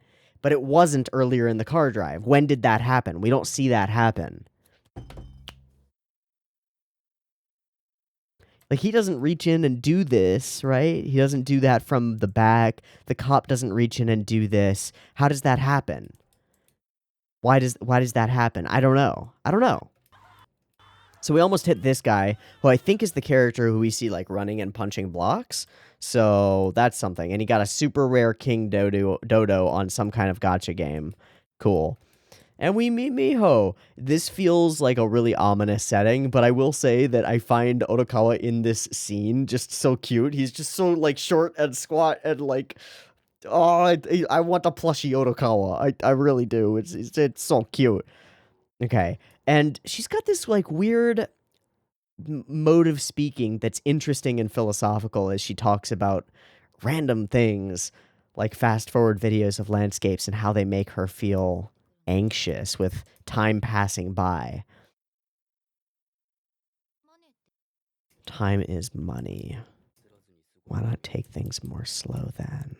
But it wasn't earlier in the car drive. When did that happen? We don't see that happen. Like, he doesn't reach in and do this, right? He doesn't do that from the back. The cop doesn't reach in and do this. How does that happen? Why does that happen? I don't know. So we almost hit this guy, who I think is the character who we see, like, running and punching blocks. So that's something. And he got a super rare King Dodo on some kind of gacha game. Cool. And we meet Miho. This feels like a really ominous setting, but I will say that I find Otokawa in this scene just so cute. He's just so, like, short and squat and, like, oh, I want a plushie Otokawa. I really do. It's so cute. Okay. And she's got this, like, weird mode of speaking that's interesting and philosophical as she talks about random things, like fast-forward videos of landscapes and how they make her feel anxious with time passing by. Time is money. Why not take things more slow then?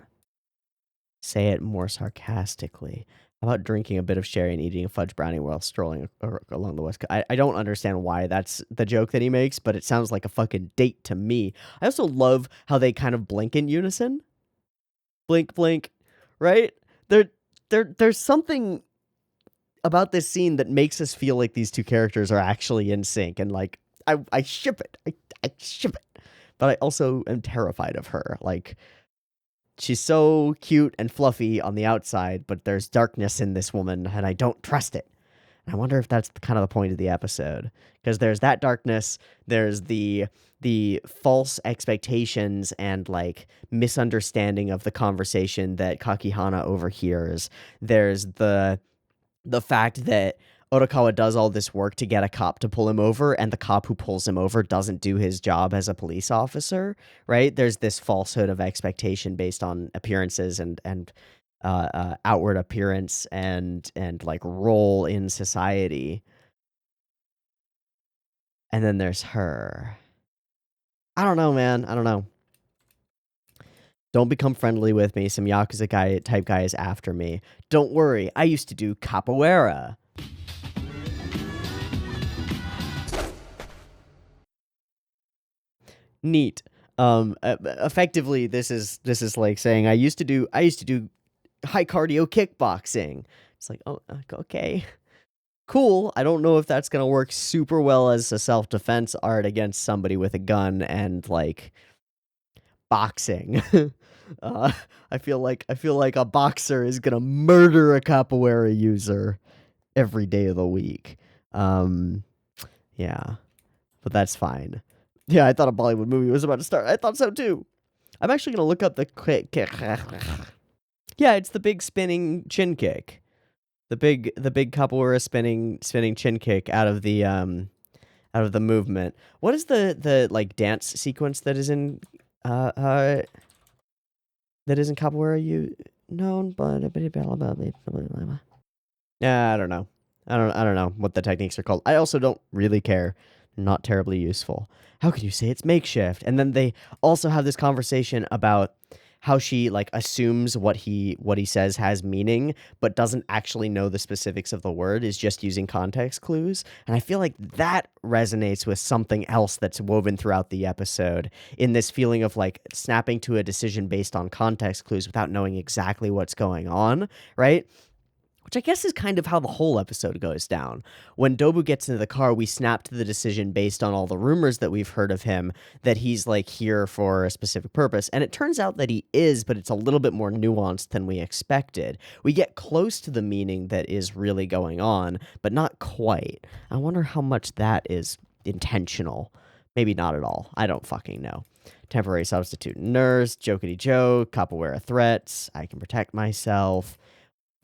Say it more sarcastically. How about drinking a bit of sherry and eating a fudge brownie while strolling along the west coast? I don't understand why that's the joke that he makes, but it sounds like a fucking date to me. I also love how they kind of blink in unison. Blink, blink, right? There's something about this scene that makes us feel like these two characters are actually in sync, and like I ship it. I ship it. But I also am terrified of her. Like, she's so cute and fluffy on the outside, but there's darkness in this woman, and I don't trust it. And I wonder if that's kind of the point of the episode, because there's that darkness, there's the false expectations and like misunderstanding of the conversation that Kakihana overhears. There's the fact that Otokawa does all this work to get a cop to pull him over, and the cop who pulls him over doesn't do his job as a police officer, right? There's this falsehood of expectation based on appearances and outward appearance and like role in society. And then there's her. I don't know, man. I don't know. Don't become friendly with me. Some Yakuza type guy is after me. Don't worry. I used to do capoeira. Neat. Effectively, this is like saying I used to do high cardio kickboxing. It's like, oh, okay, cool. I don't know if that's gonna work super well as a self-defense art against somebody with a gun and like boxing. I feel like a boxer is gonna murder a capoeira user every day of the week. Yeah, but that's fine. Yeah, I thought a Bollywood movie was about to start. I thought so too. I'm actually gonna look up the quick kick. Yeah, it's the big spinning chin kick. the big capoeira spinning chin kick out of the movement. What is the like dance sequence uh uh that is in capoeira you known but yeah, I don't know. I don't know what the techniques are called. I also don't really care. Not terribly useful. How can you say it's makeshift? And then they also have this conversation about how she like assumes what he says has meaning, but doesn't actually know the specifics of the word, is just using context clues. And I feel like that resonates with something else that's woven throughout the episode, in this feeling of like snapping to a decision based on context clues without knowing exactly what's going on, right? Which I guess is kind of how the whole episode goes down. When Dobu gets into the car, we snap to the decision based on all the rumors that we've heard of him, that he's like here for a specific purpose. And it turns out that he is, but it's a little bit more nuanced than we expected. We get close to the meaning that is really going on, but not quite. I wonder how much that is intentional. Maybe not at all. I don't fucking know. Temporary substitute nurse, jokety joke, capoeira threats, I can protect myself.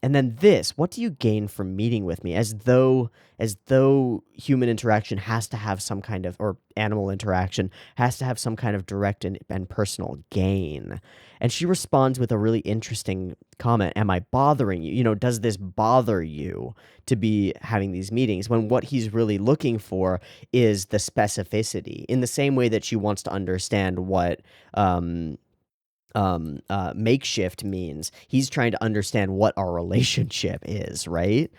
And then this, what do you gain from meeting with me? As though human interaction has to have some kind of, or animal interaction has to have some kind of direct and personal gain. And she responds with a really interesting comment. Am I bothering you? Does this bother you to be having these meetings, when what he's really looking for is the specificity, in the same way that she wants to understand what makeshift means. He's trying to understand what our relationship is, right?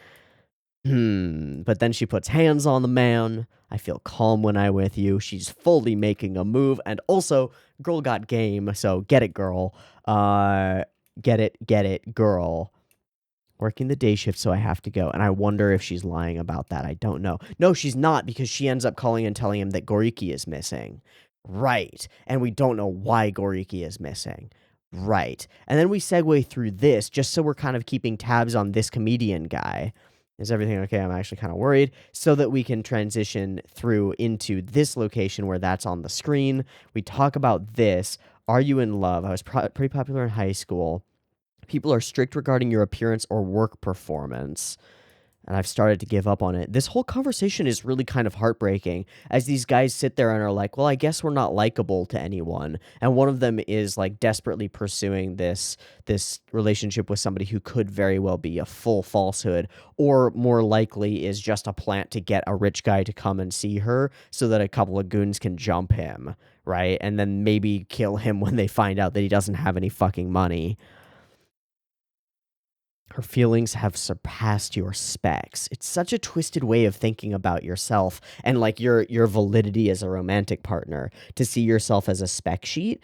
But then she puts hands on the man. I feel calm when I'm with you. She's fully making a move. And also, girl got game, so get it, girl. Get it, girl. Working the day shift, so I have to go. And I wonder if she's lying about that. I don't know. No, she's not, because she ends up calling and telling him that Goriki is missing. Right. And we don't know why Goriki is missing. Right. And then we segue through this, just so we're kind of keeping tabs on this comedian guy. Is everything okay? I'm actually kind of worried. So that we can transition through into this location where that's on the screen. We talk about this. Are you in love? I was pretty popular in high school. People are strict regarding your appearance or work performance, and I've started to give up on it. This whole conversation is really kind of heartbreaking, as these guys sit there and are like, well, I guess we're not likable to anyone. And one of them is like desperately pursuing this relationship with somebody who could very well be a full falsehood, or more likely is just a plant to get a rich guy to come and see her so that a couple of goons can jump him, right? And then maybe kill him when they find out that he doesn't have any fucking money. Her feelings have surpassed your specs. It's such a twisted way of thinking about yourself and like your validity as a romantic partner, to see yourself as a spec sheet.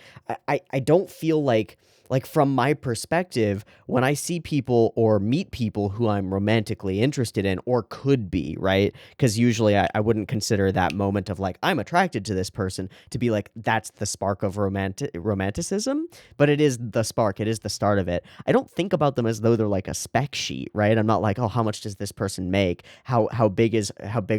I don't feel like from my perspective, when I see people or meet people who I'm romantically interested in or could be, right? Because usually I wouldn't consider that moment of like, I'm attracted to this person to be like, that's the spark of romanticism, but it is the spark. It is the start of it. I don't think about them as though they're like a spec sheet, right? I'm not like, oh, how much does this person make? How big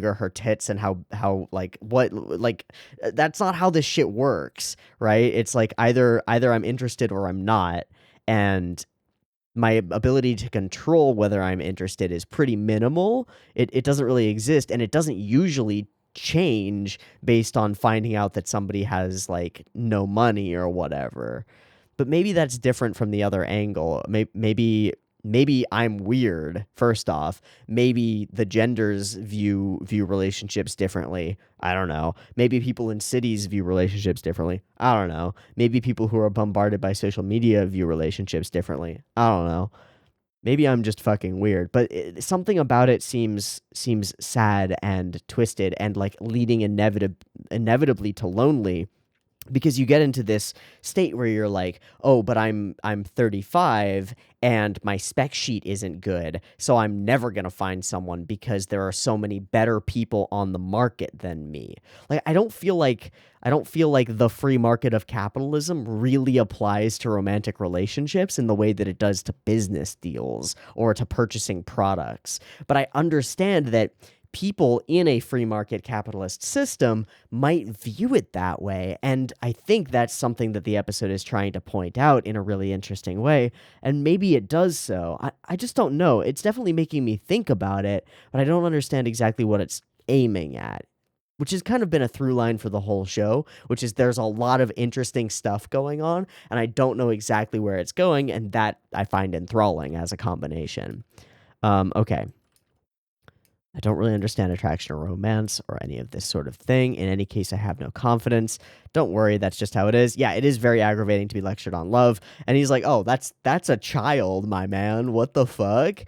are her tits, and how like what, like that's not how this shit works, right? It's like either I'm interested or I'm not. And my ability to control whether I'm interested is pretty minimal. It doesn't really exist, and it doesn't usually change based on finding out that somebody has like no money or whatever. But maybe that's different from the other angle. Maybe I'm weird. First off, maybe the genders view relationships differently. I don't know. Maybe people in cities view relationships differently. I don't know. Maybe people who are bombarded by social media view relationships differently. I don't know. Maybe I'm just fucking weird, but something about it seems sad and twisted, and like leading inevitably to lonely, because you get into this state where you're like, oh, but I'm 35 and my spec sheet isn't good, so I'm never going to find someone because there are so many better people on the market than me. Like I don't feel like the free market of capitalism really applies to romantic relationships in the way that it does to business deals or to purchasing products. But I understand that people in a free market capitalist system might view it that way. And I think that's something that the episode is trying to point out in a really interesting way. And maybe it does so. I just don't know. It's definitely making me think about it, but I don't understand exactly what it's aiming at, which has kind of been a through line for the whole show, which is there's a lot of interesting stuff going on, and I don't know exactly where it's going, and that I find enthralling as a combination. Okay. I don't really understand attraction or romance or any of this sort of thing. In any case, I have no confidence. Don't worry, that's just how it is. Yeah, it is very aggravating to be lectured on love. And he's like, "Oh, that's a child, my man. What the fuck?"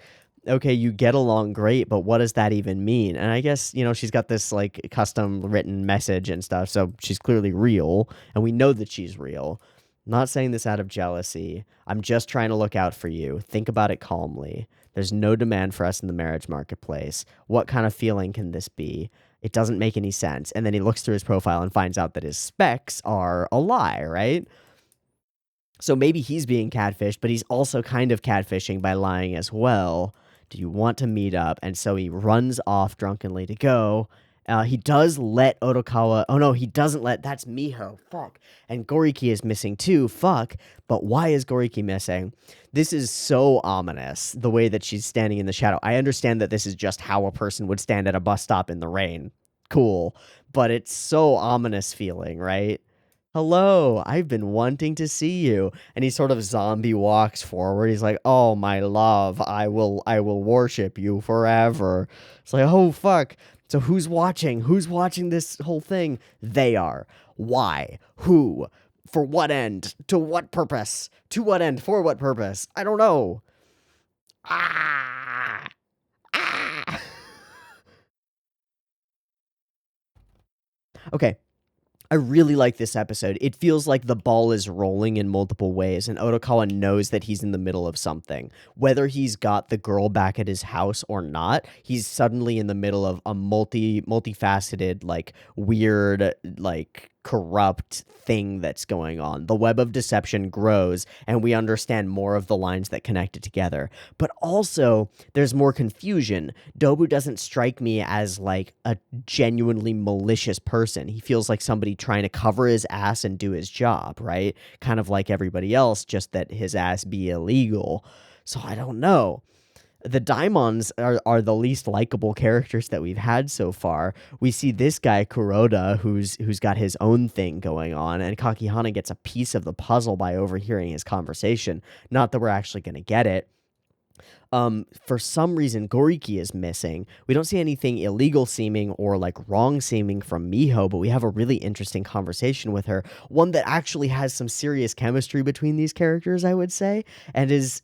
Okay, you get along great, but what does that even mean? And I guess, she's got this like custom written message and stuff, so she's clearly real, and we know that she's real. I'm not saying this out of jealousy. I'm just trying to look out for you. Think about it calmly. There's no demand for us in the marriage marketplace. What kind of feeling can this be? It doesn't make any sense. And then he looks through his profile and finds out that his specs are a lie, right? So maybe he's being catfished, but he's also kind of catfishing by lying as well. Do you want to meet up? And so he runs off drunkenly to go. He does let Otokawa. Oh no, he doesn't let. That's Miho. Fuck. And Goriki is missing too. Fuck. But why is Goriki missing? This is so ominous, the way that she's standing in the shadow. I understand that this is just how a person would stand at a bus stop in the rain. Cool. But it's so ominous feeling, right? Hello, I've been wanting to see you. And he sort of zombie walks forward. He's like, "Oh, my love, I will worship you forever." It's like, "Oh, fuck." So who's watching? Who's watching this whole thing? They are. Why? Who? For what end? To what purpose? To what end? For what purpose? I don't know. Ah! Ah! Okay. I really like this episode. It feels like the ball is rolling in multiple ways, and Otokawa knows that he's in the middle of something. Whether he's got the girl back at his house or not, he's suddenly in the middle of a multifaceted, like, weird, like, corrupt thing that's going on. The web of deception grows, and we understand more of the lines that connect it together. But also, there's more confusion. Dobu doesn't strike me as, like, a genuinely malicious person. He feels like somebody trying to cover his ass and do his job, right? Kind of like everybody else, just that his ass be illegal. So I don't know. The Daimons are the least likable characters that we've had so far. We see this guy Kuroda, who's got his own thing going on, and Kakihana gets a piece of the puzzle by overhearing his conversation. Not that we're actually going to get it. For some reason, Goriki is missing. We don't see anything illegal seeming or like wrong seeming from Miho, but we have a really interesting conversation with her. One that actually has some serious chemistry between these characters, I would say, and is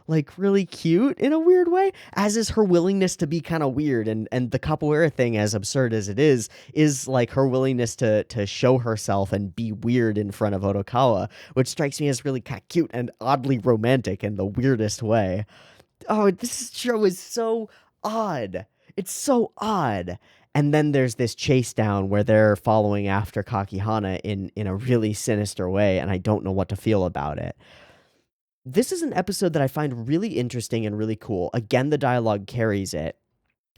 like really cute in a weird way, as is her willingness to be kind of weird. And the capoeira thing, as absurd as it is like her willingness to show herself and be weird in front of Otokawa, which strikes me as really kind of cute and oddly romantic in the weirdest way. Oh, this show is so odd. It's so odd. And then there's this chase down where they're following after Kakihana in a really sinister way, and I don't know what to feel about it. This is an episode that I find really interesting and really cool. Again, the dialogue carries it.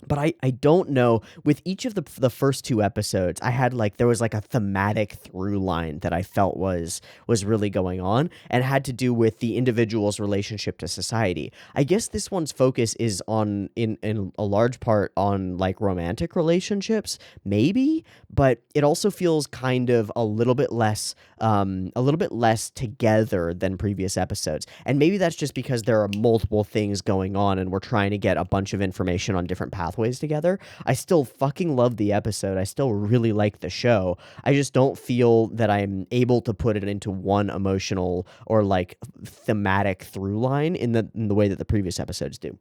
But I don't know, with each of the first two episodes, there was like a thematic through line that I felt was really going on and had to do with the individual's relationship to society. I guess this one's focus is on in a large part on like romantic relationships, maybe, but it also feels kind of a little bit less together than previous episodes. And maybe that's just because there are multiple things going on and we're trying to get a bunch of information on different pathways together. I still fucking love the episode. I still really like the show. I just don't feel that I'm able to put it into one emotional or like thematic through line in the way that the previous episodes do.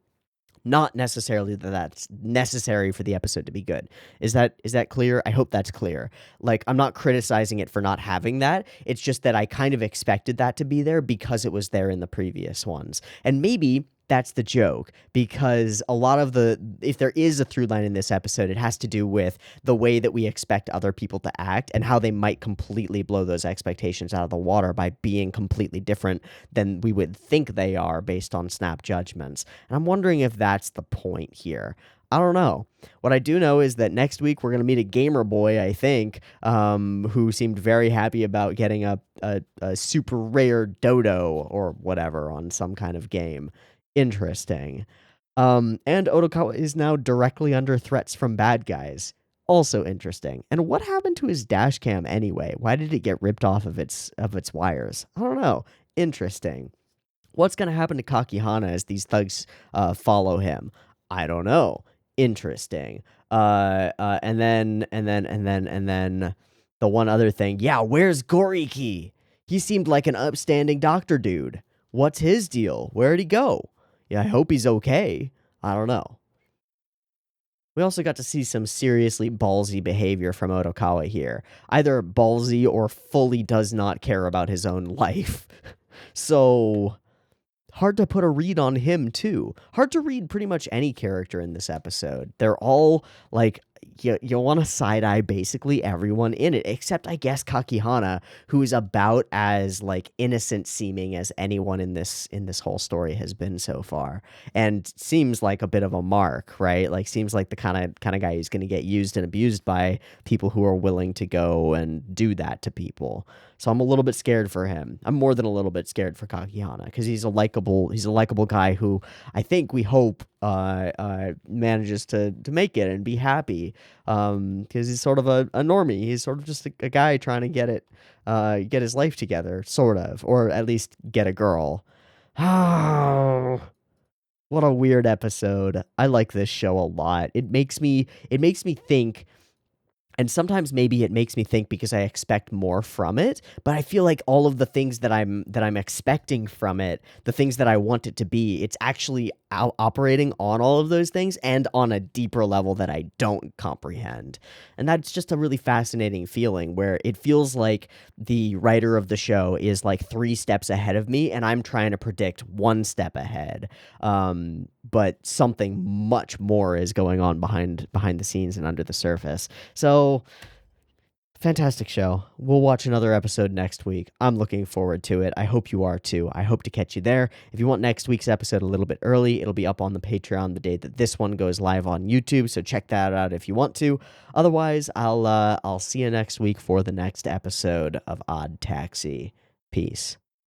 Not necessarily that that's necessary for the episode to be good. Is that clear? I hope that's clear. Like, I'm not criticizing it for not having that. It's just that I kind of expected that to be there because it was there in the previous ones. And maybe that's the joke, because a lot of if there is a through line in this episode, it has to do with the way that we expect other people to act and how they might completely blow those expectations out of the water by being completely different than we would think they are based on snap judgments. And I'm wondering if that's the point here. I don't know. What I do know is that next week we're going to meet a gamer boy, I think, who seemed very happy about getting a super rare dodo or whatever on some kind of game. Interesting. And Otokawa is now directly under threats from bad guys. Also interesting. And what happened to his dash cam anyway? Why did it get ripped off of its wires? I don't know. Interesting. What's going to happen to Kakihana as these thugs follow him? I don't know. Interesting. And then the one other thing. Yeah, where's Goriki? He seemed like an upstanding doctor dude. What's his deal? Where'd he go? Yeah, I hope he's okay. I don't know. We also got to see some seriously ballsy behavior from Otokawa here. Either ballsy or fully does not care about his own life. So hard to put a read on him too. Hard to read pretty much any character in this episode. They're all like you want to side eye basically everyone in it, except I guess Kakihana, who is about as like innocent seeming as anyone in this whole story has been so far, and seems like a bit of a mark, right? Like seems like the kind of guy who's going to get used and abused by people who are willing to go and do that to people. So I'm a little bit scared for him. I'm more than a little bit scared for Kakihana because he's a likable guy who I think we hope manages to make it and be happy. Because he's sort of a normie. He's sort of just a guy trying to get his life together, sort of, or at least get a girl. Oh, what a weird episode. I like this show a lot. It makes me think, and sometimes maybe it makes me think because I expect more from it, but I feel like all of the things that I'm expecting from it, the things that I want it to be, it's actually operating on all of those things and on a deeper level that I don't comprehend. And that's just a really fascinating feeling where it feels like the writer of the show is like 3 steps ahead of me and I'm trying to predict 1 step ahead. But something much more is going on behind the scenes and under the surface. So fantastic show. We'll watch another episode next week. I'm looking forward to it. I hope you are too. I hope to catch you there. If you want next week's episode a little bit early, it'll be up on the Patreon the day that this one goes live on YouTube, so check that out if you want to. Otherwise, I'll see you next week for the next episode of Odd Taxi. Peace.